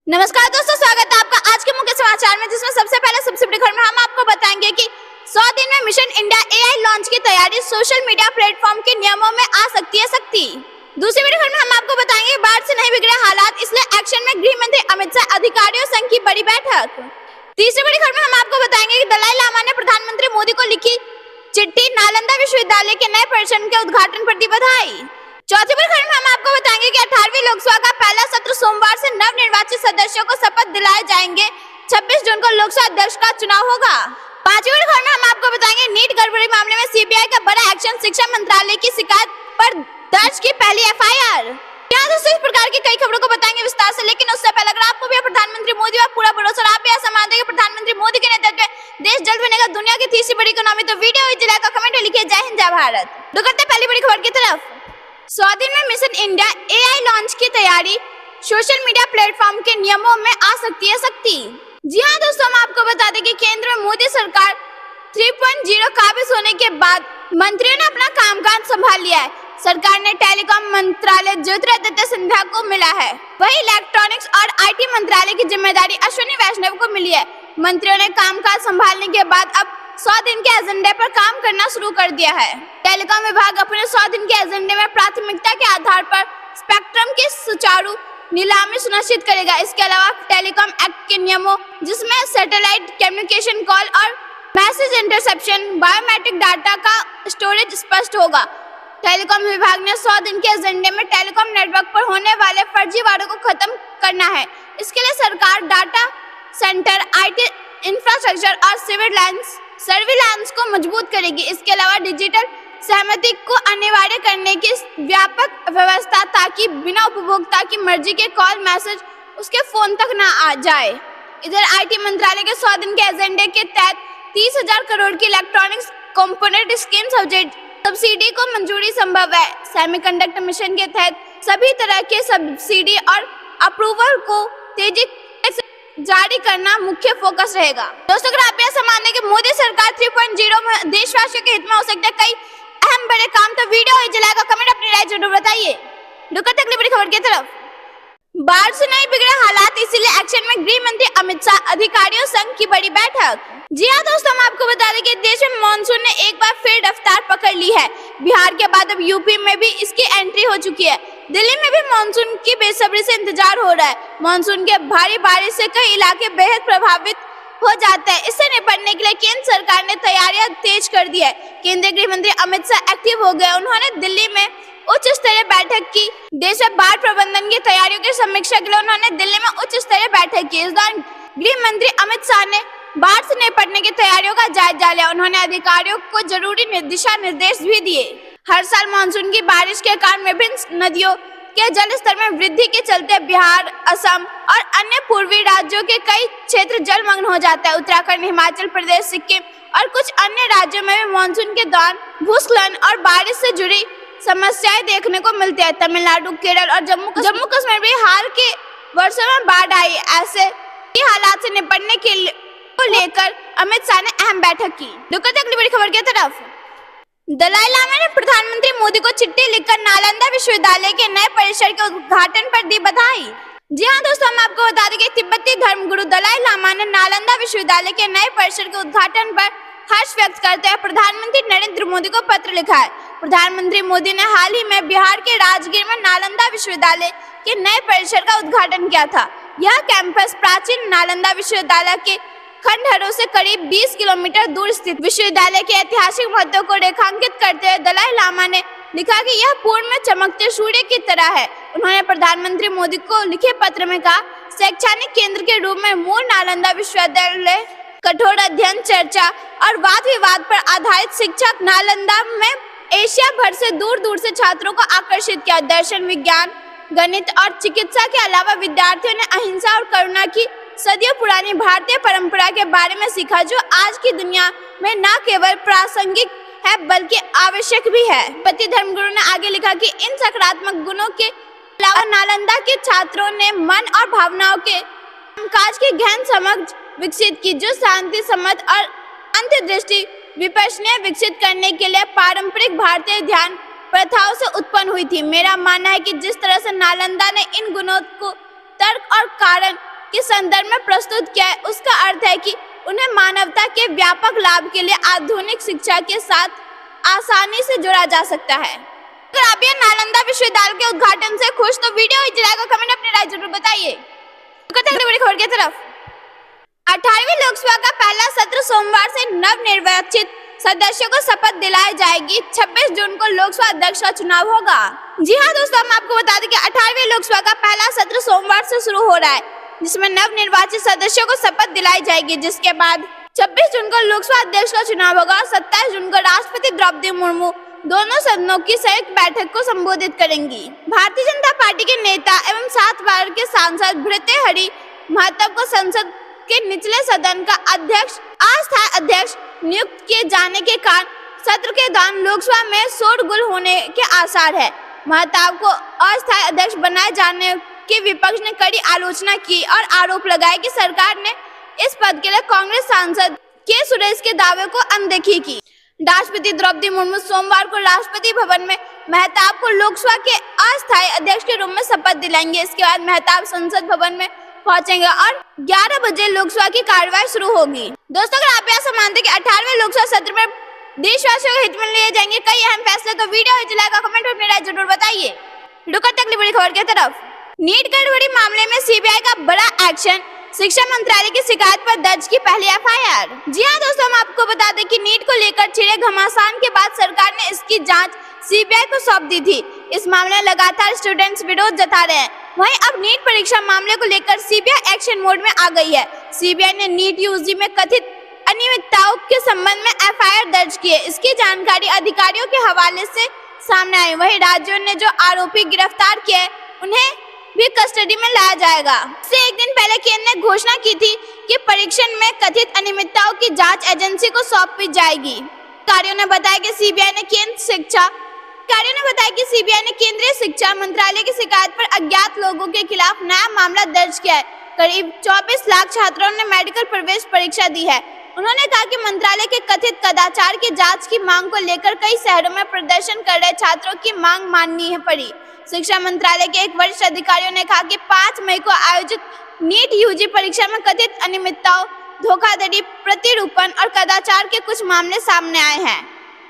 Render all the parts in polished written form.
नमस्कार दोस्तों, स्वागत है आपका आज के मुख्य समाचार में, जिसमें सबसे पहले सबसे बड़ी खबर में हम आपको बताएंगे कि 100 दिन में मिशन इंडिया एआई लॉन्च की तैयारी, सोशल मीडिया प्लेटफॉर्म के नियमों में आ सकती है सख्ती। दूसरी बड़ी खबर में हम आपको बताएंगे बाढ़ से नहीं बिगड़े हालात, इसलिए एक्शन में गृह मंत्री अमित शाह अधिकारियों संघ की बड़ी बैठक। तीसरी बड़ी खबर में हम आपको बताएंगे कि दलाई लामा ने प्रधानमंत्री मोदी को लिखी चिट्ठी, नालंदा विश्वविद्यालय के नए परिसर के उद्घाटन पर दी बधाई। चौथी बड़ी खबर में हम आपको बताएंगे कि 18वीं लोकसभा का पहला सत्र सोमवार से नवनिर्वाचित सदस्यों को शपथ दिलाए जाएंगे। 26 जून को लोकसभा अध्यक्ष का चुनाव होगा। पांचवी बड़ी खबर में हम आपको बताएंगे नीट गड़बड़ी मामले में सीबीआई का बड़ा एक्शन, शिक्षा मंत्रालय की शिकायत पर दर्ज की पहली एफआईआर। यहाँ दोस्तों इस प्रकार की कई खबरों को बताएंगे विस्तार से, लेकिन उससे पहले अगर आपको भी प्रधानमंत्री मोदी पर पूरा भरोसा और आप भी ऐसा मानते हैं कि प्रधानमंत्री मोदी के नेतृत्व में देश जल्द बनेगा दुनिया की तीसरी बड़ी इकोनॉमी, तो वीडियो जिला का कमेंट लिखिए। जय हिंद, जय भारत। तो करते हैं पहली बड़ी खबर की तरफ। 100 दिन में मिशन इंडिया एआई लॉन्च की तैयारी, सोशल मीडिया प्लेटफॉर्म के नियमों में आ सकती है सख्ती। जी हां दोस्तों, हम आपको बता दें कि केंद्र में मोदी सरकार 3.0 काबिज होने के बाद मंत्रियों ने अपना कामकाज संभाल लिया है। सरकार ने टेलीकॉम मंत्रालय ज्योतिरादित्य सिंधिया को मिला है, वही इलेक्ट्रॉनिक्स और आईटी मंत्रालय की जिम्मेदारी अश्विनी वैष्णव को मिली है। मंत्रियों ने कामकाज संभालने के बाद अब 100 दिन के एजेंडे पर काम करना शुरू कर दिया है। टेलीकॉम विभाग अपने 100 दिन के एजेंडे में प्राथमिकता के आधार पर स्पेक्ट्रम की सुचारू नीलामी सुनिश्चित करेगा। इसके अलावा टेलीकॉम एक्ट के नियमों, जिसमें सैटेलाइट कम्युनिकेशन, कॉल और मैसेज इंटरसेप्शन, बायोमेट्रिक डाटा का स्टोरेज स्पष्ट होगा। टेलीकॉम विभाग ने 100 दिन के एजेंडे में टेलीकॉम नेटवर्क पर होने वाले फर्जीवाड़ों को खत्म करना है। इसके लिए सरकार डाटा सेंटर, आईटी इंफ्रास्ट्रक्चर और सर्विलांस को मजबूत करेगी। इसके अलावा डिजिटल सहमति को अनिवार्य करने की व्यापक व्यवस्था, ताकि बिना उपभोक्ता की मर्जी के कॉल मैसेज उसके फोन तक न आ जाए। इधर आईटी मंत्रालय के 100 दिन के एजेंडे के तहत 30,000 करोड़ की इलेक्ट्रॉनिक्स कंपोनेंट स्कीम सब्सिडी को मंजूरी संभव है। सेमीकंडक्टर मिशन के तहत सभी तरह के सब्सिडी और अप्रूवल को तेजी जारी करना मुख्य फोकस रहेगा। दोस्तों, अगर आप ऐसा मानते हैं कि मोदी सरकार 3.0 में देशवासियों के हित में हो सकते हैं कई अहम बड़े काम, तो वीडियो जलाएगा, कमेंट अपनी राय जरूर बताइए। रुकते अगली बड़ी खबर की तरफ। बाढ़ से नहीं बिगड़े हालात, इसीलिए एक्शन में गृह मंत्री अमित शाह अधिकारियों संघ की बड़ी बैठक। जी हाँ दोस्तों, हम आपको बता दें कि देश में मानसून ने एक बार फिर रफ्तार पकड़ ली है। बिहार के बाद अब यूपी में भी इसकी एंट्री हो चुकी है। दिल्ली में भी मानसून की बेसब्री से इंतजार हो रहा है। मानसून के भारी बारिश से कई इलाके बेहद प्रभावित हो जाते हैं। इससे निपटने के लिए केंद्र सरकार ने तैयारियां तेज कर दी है। केंद्रीय गृह मंत्री अमित शाह एक्टिव हो गए। उन्होंने दिल्ली में उच्च स्तरीय बैठक की। देश में बाढ़ प्रबंधन की तैयारियों की समीक्षा के लिए उन्होंने दिल्ली में उच्च स्तरीय बैठक की। इस दौरान गृह मंत्री अमित शाह ने बाढ़ से निपटने की तैयारियों का जायजा लिया। उन्होंने अधिकारियों को जरूरी दिशा निर्देश भी दिए। हर साल मानसून की बारिश के कारण विभिन्न नदियों के जल स्तर में वृद्धि के चलते बिहार, असम और अन्य पूर्वी राज्यों के कई क्षेत्र जलमग्न हो जाते हैं। उत्तराखंड, हिमाचल प्रदेश, सिक्किम और कुछ अन्य राज्यों में भी मानसून के दौरान भूस्खलन और बारिश से जुड़ी समस्याएं देखने को मिलती है। तमिलनाडु, केरल और जम्मू कश्मीर में हाल के वर्षों में बाढ़ आई। ऐसे हालात से निपटने को लेकर अमित शाह ने अहम बैठक की। रुकते अगली बड़ी खबर की तरफ। दलाई लामा ने प्रधानमंत्री मोदी को चिट्ठी लिखकर नालंदा विश्वविद्यालय के नए परिसर के उद्घाटन पर दी बधाई। जी हाँ दोस्तों, हम आपको बता दें कि तिब्बती धर्मगुरु दलाई लामा ने नालंदा विश्वविद्यालय के नए परिसर के उद्घाटन पर हर्ष व्यक्त करते हुए प्रधानमंत्री नरेंद्र मोदी को पत्र लिखा है। प्रधानमंत्री मोदी ने हाल ही में बिहार के राजगीर में नालंदा विश्वविद्यालय के नए परिसर का उद्घाटन किया था। यह कैंपस प्राचीन नालंदा विश्वविद्यालय के खंडहरों से करीब 20 किलोमीटर दूर स्थित विश्वविद्यालय के ऐतिहासिक महत्व को रेखांकित करते हुए दलाई लामा ने लिखा कि यह पूर्व में चमकते सूर्य की तरह है। उन्होंने प्रधानमंत्री मोदी को लिखे पत्र में कहा, शैक्षणिक केंद्र के रूप में मूल नालंदा विश्वविद्यालय कठोर अध्ययन, चर्चा और वाद विवाद पर आधारित शिक्षा नालंदा में एशिया भर से दूर दूर से छात्रों को आकर्षित किया। दर्शन, विज्ञान, गणित और चिकित्सा के अलावा विद्यार्थियों ने अहिंसा और करुणा की सदियों पुरानी भारतीय परंपरा के बारे में सीखा, जो आज की दुनिया में न केवल प्रासंगिक है बल्कि आवश्यक भी है। तिब्बती धर्मगुरु ने आगे लिखा कि इन सकारात्मक गुणों के अलावा नालंदा के छात्रों ने मन और भावनाओं के कामकाज की गहन समझ विकसित की, जो शांति, समझ और अंतर्दृष्टि विपश्यना विकसित करने के लिए पारंपरिक भारतीय ध्यान प्रथाओं से उत्पन्न हुई थी। मेरा मानना है कि जिस तरह से नालंदा ने इन गुणों को तर्क और कारण के संदर्भ में प्रस्तुत किया है, उसका अर्थ है कि उन्हें मानवता के व्यापक लाभ के लिए आधुनिक शिक्षा के साथ आसानी से जोड़ा जा सकता है। अगर आप यह नालंदा विश्वविद्यालय के उद्घाटन से खुश तो वीडियो नीचे लाइक और कमेंट अपनी राय जरूर बताइए। बड़ी खबर की तरफ 18वीं लोकसभा का पहला सत्र सोमवार से नवनिर्वाचित सदस्यों को शपथ दिलाई जाएगी। 26 जून को लोकसभा अध्यक्ष का चुनाव होगा। जी हाँ दोस्तों, हम आपको बता दें कि 18वीं लोकसभा का पहला सत्र सोमवार से शुरू हो रहा है, जिसमें नवनिर्वाचित सदस्यों को शपथ दिलाई जाएगी, जिसके बाद 26 जून को लोकसभा अध्यक्ष का चुनाव होगा और 27 जून को राष्ट्रपति द्रौपदी मुर्मू दोनों सदनों की संयुक्त बैठक को संबोधित करेंगी। भारतीय जनता पार्टी के नेता एवं 7 बार के सांसद भर्तृहरि महताब को संसद के निचले सदन का अस्थायी अध्यक्ष नियुक्त किए जाने के कारण सत्र के दौरान लोकसभा में शोरगुल होने के आसार है। महताब को अस्थायी अध्यक्ष बनाए जाने के विपक्ष ने कड़ी आलोचना की और आरोप लगाया कि सरकार ने इस पद के लिए कांग्रेस सांसद के सुरेश के दावे को अनदेखी की। राष्ट्रपति द्रौपदी मुर्मू सोमवार को राष्ट्रपति भवन में महताब को लोकसभा के अस्थायी अध्यक्ष के रूप में शपथ दिलाएंगे। इसके बाद महताब संसद भवन में पहुंचेंगे और 11 बजे लोकसभा की कार्यवाही शुरू होगी। दोस्तों, अगर आप ऐसा मानते हैं कि 18वें लोकसभा सत्र में देशवासियों के हित में लिए जाएंगे कई अहम फैसले, तो वीडियो लाइक और कमेंट में राय जरूर बताइए। अगली बड़ी खबर की तरफ नीट गड़बड़ी मामले में सीबीआई का बड़ा एक्शन, शिक्षा मंत्रालय की शिकायत पर दर्ज की पहली एफआईआर। जी हाँ दोस्तों, हम आपको बता दें कि नीट को लेकर छिड़े घमासान के बाद सरकार ने इसकी जांच सीबीआई को सौंप दी थी। इस मामले में लगातार स्टूडेंट्स विरोध जता रहे हैं। वहीं अब नीट परीक्षा मामले को लेकर सीबीआई एक्शन मोड में आ गई है। सीबीआई ने नीट यूजी में कथित अनियमितताओं के संबंध में एफआईआर दर्ज की है। इसकी जानकारी अधिकारियों के हवाले से सामने आई। वहीं राज्यों ने जो आरोपी गिरफ्तार किए उन्हें भी कस्टडी में लाया जाएगा। इससे एक दिन पहले केंद्र ने घोषणा की थी कि परीक्षण में कथित अनियमितताओं की जांच एजेंसी को सौंपी जाएगी। अधिकारियों ने बताया कि सीबीआई ने केंद्रीय शिक्षा मंत्रालय की शिकायत पर अज्ञात लोगों के खिलाफ नया मामला दर्ज किया है। करीब 24 लाख छात्रों ने मेडिकल प्रवेश परीक्षा दी है। उन्होंने कहा कि मंत्रालय के कथित कदाचार की जांच की मांग को लेकर कई शहरों में प्रदर्शन कर रहे छात्रों की मांग माननी पड़ी। शिक्षा मंत्रालय के एक वरिष्ठ अधिकारियों ने कहा कि 5 मई को आयोजित नीट यूजी परीक्षा में कथित अनियमितताओं, धोखाधड़ी, प्रतिरूपण और कदाचार के कुछ मामले सामने आए हैं।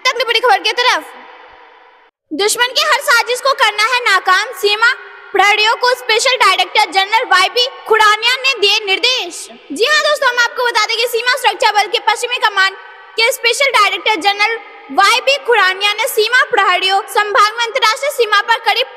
अगली बड़ी खबर की तरफ दुश्मन की हर साजिश को करना है नाकाम, सीमा प्रहरियों को special director general YB Khurania ने दिए निर्देश। जी हाँ दोस्तों, हम आपको बता दें कि सीमा सुरक्षा बल के पश्चिमी कमान के special director general YB Khurania ने सीमा प्रहरियों संभाग में अंतर्राष्ट्रीय सीमा पर करीब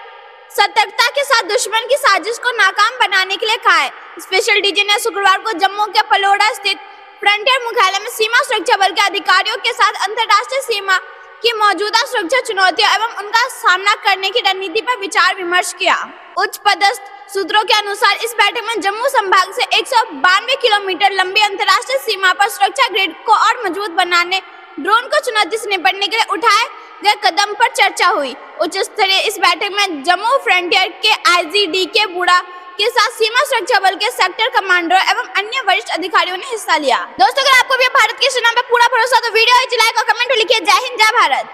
सतर्कता के साथ दुश्मन की साजिश को नाकाम बनाने के लिए कहा है। स्पेशल डीजी ने शुक्रवार को जम्मू के पलोड़ा स्थित फ्रंटियर मुख्यालय में सीमा सुरक्षा बल के अधिकारियों के साथ अंतर्राष्ट्रीय सीमा की मौजूदा सुरक्षा चुनौतियों एवं उनका सामना करने की रणनीति पर विचार विमर्श किया। उच्च पदस्थ सूत्रों के अनुसार इस बैठक में जम्मू संभाग से 192 किलोमीटर लंबी अंतर्राष्ट्रीय सीमा पर सुरक्षा ग्रिड को और मजबूत बनाने, ड्रोन को चुनौती से निपटने के लिए उठाए गए कदम पर चर्चा हुई। उच्च स्तरीय इस बैठक में जम्मू फ्रंटियर के आईजी के बुड़ा के साथ सीमा सुरक्षा बल के सेक्टर कमांडर एवं अन्य वरिष्ठ अधिकारियों ने हिस्सा लिया। दोस्तों, अगर आपको भी भारत की सेना पर पूरा भरोसा तो वीडियो लाइक और कमेंट लिखिए। जय हिंद, जय भारत।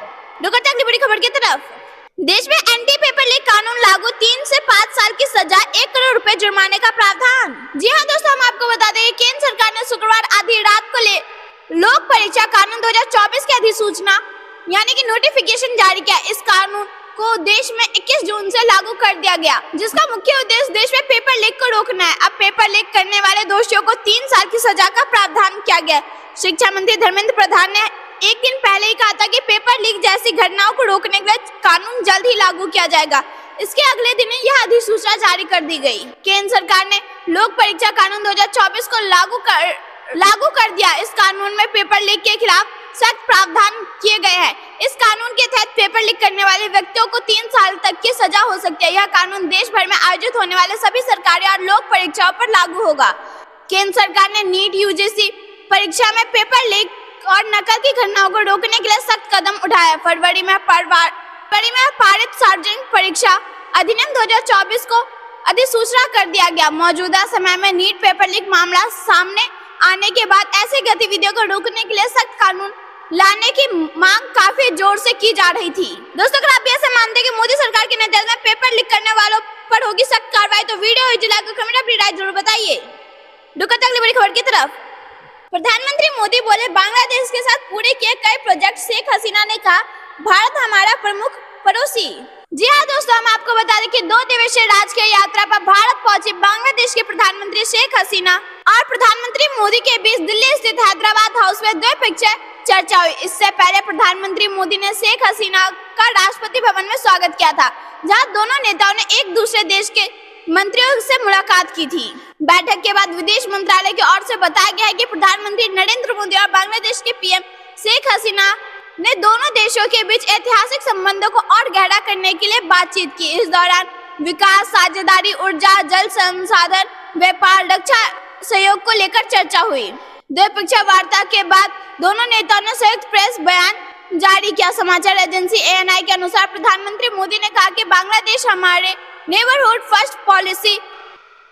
अगली बड़ी खबर की तरफ देश में एंटी पेपर लीक कानून लागू, 3 से 5 साल की सजा, 1 करोड़ रुपए जुर्माने का प्रावधान। जी हाँ दोस्तों, हम आपको बता दें केंद्र सरकार ने शुक्रवार आधी रात को लोक परीक्षा कानून 2024 की अधिसूचना यानी कि नोटिफिकेशन जारी किया। इस कानून को देश में 21 जून से लागू कर दिया गया, जिसका मुख्य उद्देश्य देश में पेपर लीक को रोकना है। अब पेपर लीक करने वाले दोषियों को 3 साल की सजा का प्रावधान किया गया। शिक्षा मंत्री धर्मेंद्र प्रधान ने एक दिन पहले ही कहा था कि पेपर लीक जैसी घटनाओं को रोकने के लिए कानून जल्द ही लागू किया जाएगा। इसके अगले दिन यह अधिसूचना जारी कर दी गई। केंद्र सरकार ने लोक परीक्षा कानून 2024 को लागू कर दिया। इस कानून में पेपर लीक के खिलाफ सख्त प्रावधान किए गए हैं। इस कानून के तहत पेपर लीक करने वाले व्यक्तियों को 3 साल तक की सजा हो सकती है। यह कानून देश भर में आयोजित होने वाले सभी सरकारी और लोक परीक्षाओं पर लागू होगा। केंद्र सरकार ने नीट यूजीसी परीक्षा में पेपर लीक और नकल की घटनाओं को रोकने के लिए सख्त कदम उठाया। फरवरी में पारित सार्वजनिक परीक्षा अधिनियम 2024 को अधिसूचना कर दिया गया। मौजूदा समय में नीट पेपर लीक मामला सामने आने के बाद ऐसी गतिविधियों को रोकने के लिए सख्त कानून लाने की मांग काफी जोर से की जा रही थी। दोस्तों, अगर आप ऐसा मानते हैं कि मोदी सरकार के नेतृत्व में पेपर लीक करने वालों पर होगी सख्त कार्रवाई, तो वीडियो लाइक और कमेंट अपनी राय जरूर बताइए। रुकते अगली बड़ी खबर की तरफ। प्रधानमंत्री मोदी बोले बांग्लादेश के साथ पूरे किए कई प्रोजेक्ट। शेख हसीना ने कहा भारत हमारा प्रमुख पड़ोसी। जी हाँ दोस्तों, हम आपको बता दें कि 2 दिवसीय राजकीय यात्रा पर भारत पहुंची बांग्लादेश के प्रधानमंत्री शेख हसीना और प्रधानमंत्री मोदी के बीच दिल्ली स्थित हैदराबाद हाउस में द्विपक्षीय चर्चा हुई। इससे पहले प्रधानमंत्री मोदी ने शेख हसीना का राष्ट्रपति भवन में स्वागत किया था, जहां दोनों नेताओं ने एक दूसरे देश के मंत्रियों से मुलाकात की थी। बैठक के बाद विदेश मंत्रालय की ओर से बताया गया है कि प्रधानमंत्री नरेंद्र मोदी और बांग्लादेश के पीएम शेख हसीना ने दोनों देशों के बीच ऐतिहासिक संबंधों को और गहरा करने के लिए बातचीत की। इस दौरान विकास, साझेदारी, ऊर्जा, जल संसाधन, व्यापार, रक्षा सहयोग को लेकर चर्चा हुई। द्विपक्षीय वार्ता के बाद दोनों नेताओं ने संयुक्त प्रेस बयान जारी किया। समाचार एजेंसी ANI के अनुसार प्रधानमंत्री मोदी ने कहा कि बांग्लादेश हमारे neighbourhood first policy,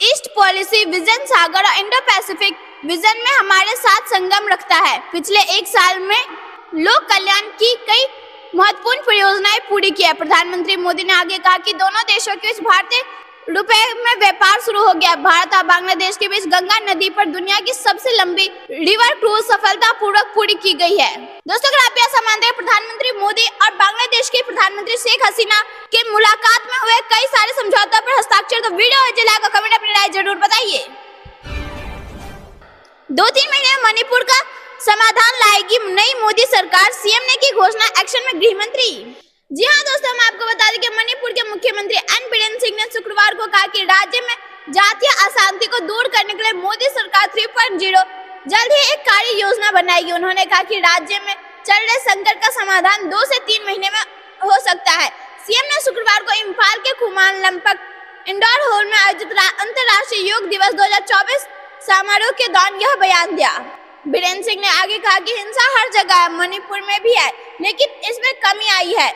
east policy, vision Sagar और इंडो पैसिफिक विजन में हमारे साथ संगम रखता है। पिछले 1 साल में लोक कल्याण की कई महत्वपूर्ण परियोजनाएं पूरी की है। प्रधानमंत्री मोदी ने आगे कहा कि दोनों देशों के बीच भारतीय रुपए में व्यापार शुरू हो गया। भारत और बांग्लादेश के बीच गंगा नदी पर दुनिया की सबसे लंबी रिवर क्रूज सफलतापूर्वक पूरी की गई है। दोस्तों, अगर आप ऐसा मानते हैं प्रधानमंत्री मोदी और बांग्लादेश के प्रधानमंत्री शेख हसीना के मुलाकात में हुए कई सारे समझौतों पर हस्ताक्षर, तो वीडियो जलाकर कमेंट अपनी राय जरूर बताइए। 2-3 महीने में मणिपुर का समाधान लाएगी नई मोदी सरकार, सीएम ने की घोषणा, एक्शन में गृह मंत्री। जी हाँ दोस्तों, हम आपको बता दें कि मणिपुर के मुख्यमंत्री एन बीरेन सिंह ने शुक्रवार को कहा कि राज्य में जातीय अशांति को दूर करने के लिए मोदी सरकार 3.0 जल्द ही एक कार्य योजना बनाएगी। उन्होंने कहा कि राज्य में चल रहे संकट का समाधान 2 से 3 महीने में हो सकता है। सीएम ने शुक्रवार को इम्फाल के खुमान लंपक इंडोर हॉल में आयोजित अंतर्राष्ट्रीय योग दिवस 2024 समारोह के दौरान यह बयान दिया। बीरेन सिंह ने आगे कहा कि हिंसा हर जगह है, मणिपुर में भी है, लेकिन इसमें कमी आई है।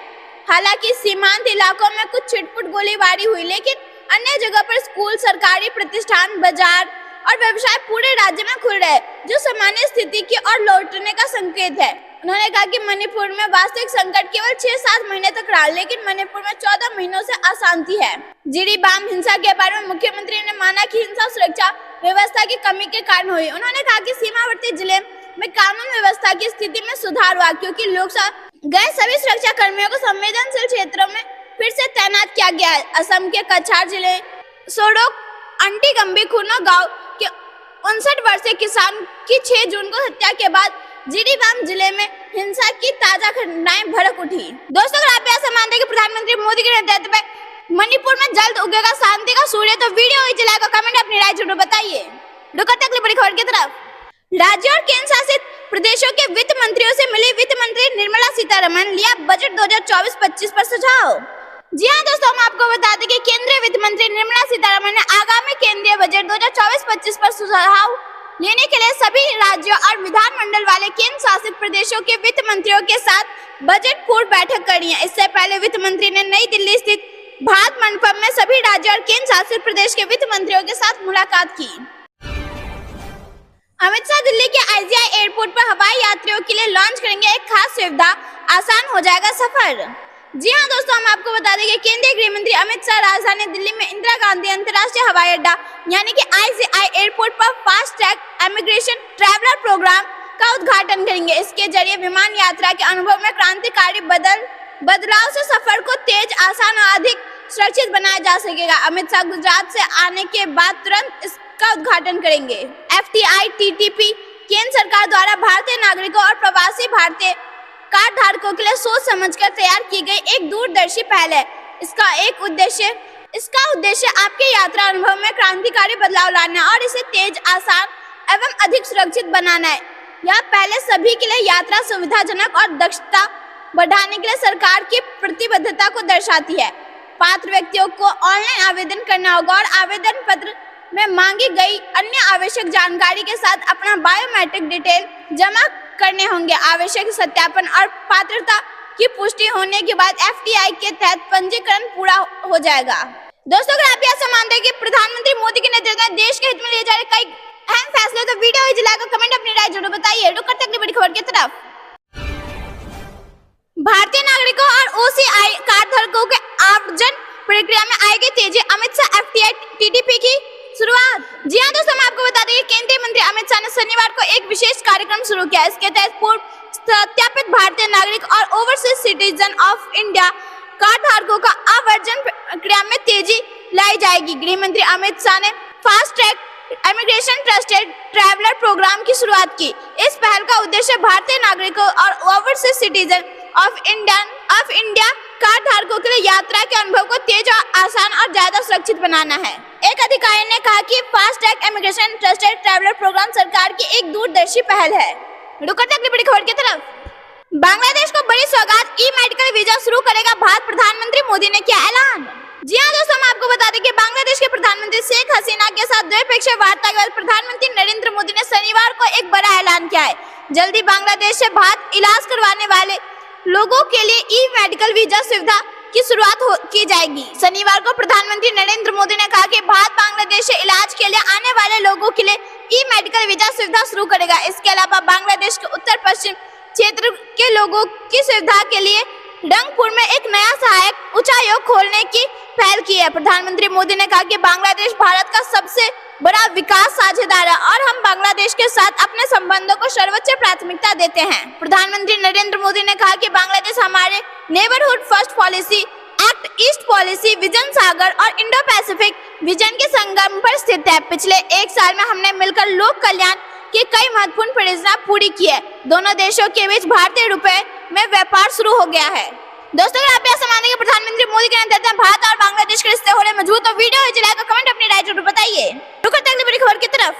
हालांकि सीमांत इलाकों में कुछ छिटपुट गोलीबारी हुई, लेकिन अन्य जगह पर स्कूल, सरकारी प्रतिष्ठान, बाजार और व्यवसाय पूरे राज्य में खुल रहे, जो सामान्य स्थिति की ओर लौटने का संकेत है। उन्होंने कहा कि मणिपुर में वास्तविक संकट केवल 6-7 महीने तक रहा, लेकिन मणिपुर में 14 महीनों से अशांति है। जिरीबाम हिंसा के बारे में मुख्यमंत्री ने माना कि हिंसा सुरक्षा व्यवस्था की कमी के कारण हुई। उन्होंने कहा कि सीमावर्ती जिले में कानून व्यवस्था की स्थिति में सुधार हुआ, क्योंकि लोग गए सभी सुरक्षा कर्मियों को संवेदनशील क्षेत्रों में फिर से तैनात किया गया है। असम के कछार जिले सोडोक अंटीगंबी खुनो गांव के 59 वर्षीय किसान की 6 जून को हत्या के बाद जिरीबाम जिले में हिंसा की ताजा घटनाएं भड़क उठी। दोस्तों, अगर आप ऐसा मानते हैं कि प्रधानमंत्री मोदी के नेतृत्व में मणिपुर में जल्द उगेगा शांति का सूर्य, तो वीडियो ही जलाकर कमेंट अपनी राय जरूर बताइए। रुकते अगली बड़ी खबर की तरफ। राज्यों और केंद्र शासित प्रदेशों के वित्त मंत्रियों से मिली वित्त मंत्री निर्मला सीतारमण, लिया बजट 2024-25 पर सुझाव। जी हाँ दोस्तों, हम आपको बता दें कि केंद्रीय वित्त मंत्री निर्मला सीतारमण ने आगामी केंद्रीय बजट 2024-25 पर सुझाव लेने के लिए सभी राज्यों और विधानमंडल वाले केंद्र शासित प्रदेशों के वित्त मंत्रियों के साथ बजट पूर्व बैठक करी है। इससे पहले वित्त मंत्री ने नई दिल्ली स्थित भारत मंडपम में सभी राज्यों और केंद्र शासित प्रदेश के वित्त मंत्रियों के साथ मुलाकात की। अमित शाह दिल्ली के IGI एयरपोर्ट पर हवाई यात्रियों के लिए लॉन्च करेंगे एक खास सुविधा, आसान हो जाएगा सफर। जी हाँ दोस्तों, हम आपको बता दें कि केंद्रीय गृह मंत्री अमित शाह राजधानी दिल्ली में इंदिरा गांधी अंतर्राष्ट्रीय हवाई अड्डा यानी कि IGI एयरपोर्ट पर fast track immigration traveller programme का उद्घाटन करेंगे। इसके जरिए विमान यात्रा के अनुभव में क्रांतिकारी बदलाव से सफर को तेज, आसान और अधिक सुरक्षित बनाया जा सकेगा। अमित शाह गुजरात से आने के बाद तुरंत इसका उद्घाटन करेंगे। FTI-TTP केंद्र सरकार द्वारा भारतीय नागरिकों और प्रवासी भारतीय कार्ड धारकों के लिए सोच समझकर तैयार की गई एक दूरदर्शी पहल है। इसका उद्देश्य आपके यात्रा अनुभव में क्रांतिकारी बदलाव लाना और इसे तेज, आसान एवं अधिक सुरक्षित बनाना है। यह पहले सभी के लिए यात्रा सुविधाजनक और दक्षता बढ़ाने के लिए सरकार की प्रतिबद्धता को दर्शाती है। पात्र व्यक्तियों को ऑनलाइन आवेदन करना होगा और आवेदन पत्र में मांगी गई अन्य आवश्यक जानकारी के साथ अपना बायोमेट्रिक डिटेल जमा करने होंगे। आवश्यक सत्यापन और पात्रता की पुष्टि होने के बाद FTI के तहत पंजीकरण पूरा हो जाएगा। दोस्तों, अगर आप ऐसा मानते हैं कि प्रधानमंत्री मोदी के नेतृत्व में देश के हित में लिए जा रहे कई अहम फैसले, तो वीडियो ही जलाकर कमेंट अपनी राय जरूर बताइए। रुक करते अगली बड़ी खबर की तरफ। भारतीय नागरिकों और OCI कार्ड धारकों के आवेदन प्रक्रिया में आएगी तेजी। अमित शाह FTI-TTP की शुरुआत। जी हाँ दोस्तों, मैं आपको बता दें कि केंद्रीय मंत्री अमित शाह ने शनिवार को एक विशेष कार्यक्रम शुरू किया। इसके तहत पूर्व सत्यापित भारतीय नागरिक और overseas citizen of India card धारकों का आवर्जन प्रक्रिया में तेजी लाई जाएगी। गृह मंत्री अमित शाह ने fast track immigration trusted traveller programme की शुरुआत की। इस पहल का उद्देश्य भारतीय नागरिकों और overseas citizen of India card धारकों के लिए यात्रा के अनुभव को तेज और आसान और ज्यादा सुरक्षित बनाना है। एक अधिकारी ने कहा कि fast track immigration trusted traveller programme सरकार की एक दूरदर्शी पहल है। रुकते अगली बड़ी खबर की तरफ। बांग्लादेश को बड़ी सौगात, ई मेडिकल वीजा शुरू करेगा भारत। प्रधानमंत्री मोदी ने किया ऐलान। जी हाँ दोस्तों, हम आपको बता दें कि बांग्लादेश के प्रधानमंत्री शेख हसीना के साथ द्विपक्षीय वार्ता के बाद प्रधानमंत्री नरेंद्र मोदी ने शनिवार को एक बड़ा ऐलान किया है। जल्दी बांग्लादेश से भारत इलाज करवाने वाले लोगों के लिए ई मेडिकल वीजा सुविधा की शुरुआत की जाएगी। शनिवार को प्रधानमंत्री नरेंद्र मोदी ने कहा कि भारत बांग्लादेश से इलाज के लिए आने वाले लोगों के लिए ई मेडिकल वीजा सुविधा शुरू करेगा। इसके अलावा बांग्लादेश के उत्तर पश्चिम क्षेत्र के लोगों की सुविधा के लिए रंगपुर में एक नया सहायक उच्चायोग खोलने की पहल की है। प्रधानमंत्री मोदी ने कहा कि बांग्लादेश भारत का सबसे बड़ा विकास साझेदार है और हम बांग्लादेश के साथ अपने संबंधों को सर्वोच्च प्राथमिकता देते हैं। प्रधानमंत्री नरेंद्र मोदी ने कहा कि बांग्लादेश हमारे neighbourhood first policy, act east policy, vision Sagar और इंडो पैसिफिक विजन के संगम पर स्थित है। पिछले एक साल में हमने मिलकर लोक कल्याण की कई महत्वपूर्ण परियोजना पूरी की है। दोनों देशों के बीच भारतीय रुपए में व्यापार शुरू हो गया है। दोस्तों, अगर आप ऐसा मानेंगे प्रधानमंत्री मोदी के नेतृत्व में भारत और बांग्लादेश के रिश्ते हो रहे मजबूत, तो वीडियो नीचे लाइक और कमेंट अपनी राय जरूर बताइए। रुकते अगली बड़ी खबर की तरफ।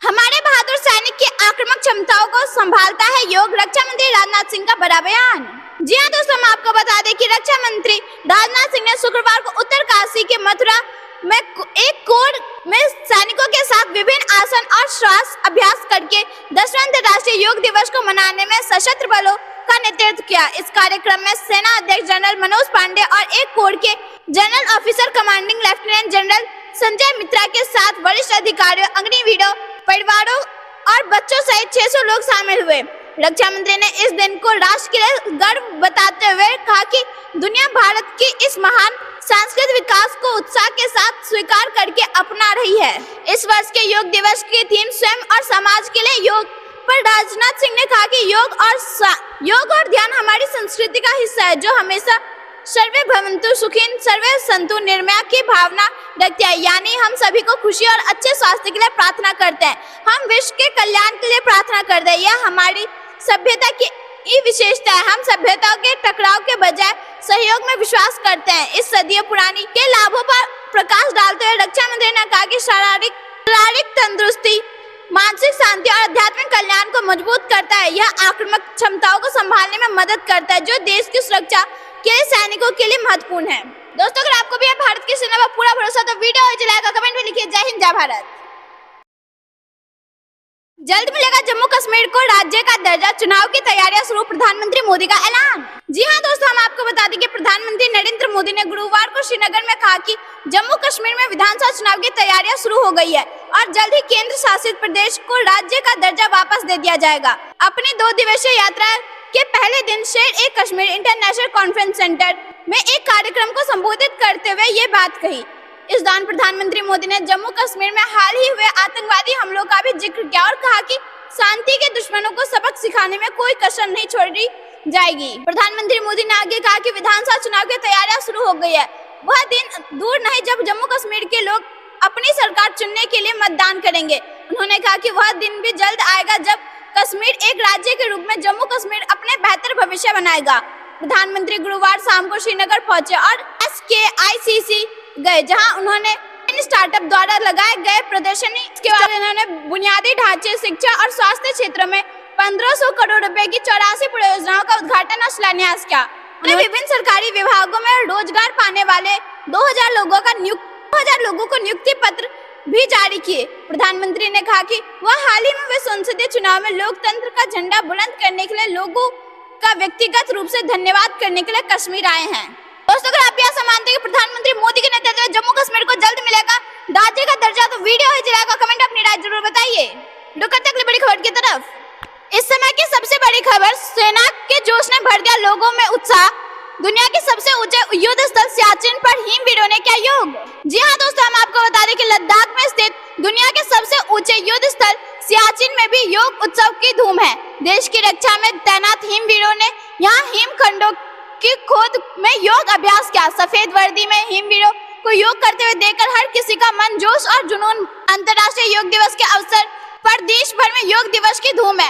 हमारे बहादुर सैनिक की आक्रामक क्षमताओं को संभालता है योग, रक्षा मंत्री राजनाथ सिंह का बड़ा बयान। जी हाँ दोस्तों, हम आपको बता दें कि रक्षा मंत्री राजनाथ सिंह ने शुक्रवार को उत्तरकाशी के मथुरा में एक कोर में सैनिकों के साथ विभिन्न आसन और श्वास अभ्यास करके 10वें अंतर्राष्ट्रीय योग दिवस को मनाने में सशस्त्र बलों का नेतृत्व किया। इस कार्यक्रम में सेना अध्यक्ष जनरल मनोज पांडे और एक कोर के general officer commanding lieutenant general Sanjay Mitra के साथ वरिष्ठ अधिकारियों, अग्निवीरों, परिवारों और बच्चों सहित 600 लोग शामिल हुए। रक्षा मंत्री ने इस दिन को राष्ट्र के लिए गर्व बताते हुए कहा कि दुनिया भारत की इस महान सांस्कृतिक विकास को उत्साह के साथ स्वीकार करके अपना रही है। इस वर्ष के योग दिवस की थीम स्वयं और समाज के लिए योग पर राजनाथ सिंह ने कहा कि योग और ध्यान हमारी संस्कृति का हिस्सा है, जो हमेशा सर्वे भवन्तु सुखिन सर्वे सन्तु निर्मया की भावना रखती है। यानी हम सभी को खुशी और अच्छे स्वास्थ्य के लिए प्रार्थना करते हैं। हम विश्व के कल्याण के लिए प्रार्थना करते हैं। यह हमारी सभ्यता की विशेषता है। हम सभ्यताओं के टकराव के बजाय सहयोग में विश्वास करते हैं। इस सदियों पुरानी के लाभों पर प्रकाश डालते हुए रक्षा मंत्री ने कहा कि शारीरिक तंदुरुस्ती, मानसिक शांति और आध्यात्मिक कल्याण को मजबूत करता है। यह आक्रामक क्षमताओं को संभालने में मदद करता है, जो देश की सुरक्षा के लिए सैनिकों के लिए महत्वपूर्ण है। दोस्तों, अगर आपको भी भारत की सेना पर पूरा भरोसा, तो वीडियो नीचे लाइक और कमेंट में लिखिए जय हिंद, जय भारत। जल्द मिलेगा जम्मू कश्मीर को राज्य का दर्जा, चुनाव की तैयारियां शुरू, प्रधानमंत्री मोदी का ऐलान। जी हां दोस्तों, हम आपको बता दें कि प्रधानमंत्री नरेंद्र मोदी ने गुरुवार को श्रीनगर में कहा कि जम्मू कश्मीर में विधानसभा चुनाव की तैयारियां शुरू हो गई है और जल्द ही केंद्र शासित प्रदेश को राज्य का दर्जा वापस दे दिया जाएगा। अपनी 2 दिवसीय यात्रा के पहले दिन शेर-ए-कश्मीर इंटरनेशनल कॉन्फ्रेंस सेंटर में एक कार्यक्रम को संबोधित करते हुए ये बात कही। इस दौरान प्रधानमंत्री मोदी ने जम्मू कश्मीर में हाल ही हुए आतंकवादी हमलों का भी जिक्र किया और कहा कि शांति के दुश्मनों को सबक सिखाने में कोई कसर नहीं छोड़ी जाएगी। प्रधानमंत्री मोदी ने आगे कहा कि विधानसभा चुनाव की तैयारियां शुरू हो गई है। वह दिन दूर नहीं जब जम्मू कश्मीर के लोग अपनी सरकार चुनने के लिए मतदान करेंगे। उन्होंने कहा कि वह दिन भी जल्द आएगा जब कश्मीर एक राज्य के रूप में जम्मू कश्मीर अपने बेहतर भविष्य बनाएगा। प्रधानमंत्री गुरुवार शाम को श्रीनगर पहुंचे और SKICC गए, जहां उन्होंने स्टार्टअप द्वारा लगाए गए प्रदर्शनी के बाद उन्होंने बुनियादी ढांचे, शिक्षा और स्वास्थ्य क्षेत्र में 1500 करोड़ रुपए की 84 परियोजनाओं का उद्घाटन और शिलान्यास किया। उन्होंने विभिन्न सरकारी विभागों में रोजगार पाने वाले 2000 लोगों को नियुक्ति पत्र भी जारी किए। प्रधानमंत्री ने कहा कि वह हाल ही में वे संसदीय चुनाव में लोकतंत्र का झंडा बुलंद करने के लिए लोगों का व्यक्तिगत रूप से धन्यवाद करने के लिए कश्मीर आए हैं। दोस्तों, अगर आप ऐसा मानते हैं कि प्रधानमंत्री मोदी के नेतृत्व में जम्मू कश्मीर को जल्द मिलेगा राज्य का दर्जा, तो वीडियो नीचे लाइक और कमेंट अपनी राय जरूर बताइए। रुकते अगली बड़ी खबर की तरफ। इस समय की सबसे बड़ी खबर, सेना के जोश ने भर दिया लोगों में उत्साह, दुनिया के सबसे ऊंचे युद्ध स्थल सियाचिन पर हिमवीरों ने किया योग। जी हाँ दोस्तों, हम आपको बता दें कि लद्दाख में स्थित दुनिया के सबसे ऊंचे युद्ध स्थल सियाचिन में भी योग उत्सव की धूम है। देश की रक्षा में तैनात हिमवीरों ने यहाँ हिमखंडों की खोद में योग अभ्यास किया। सफेद वर्दी में हिमवीरों को योग करते हुए देखकर हर किसी का मन जोश और जुनून। अंतर्राष्ट्रीय योग दिवस के अवसर पर देश भर में योग दिवस की धूम है।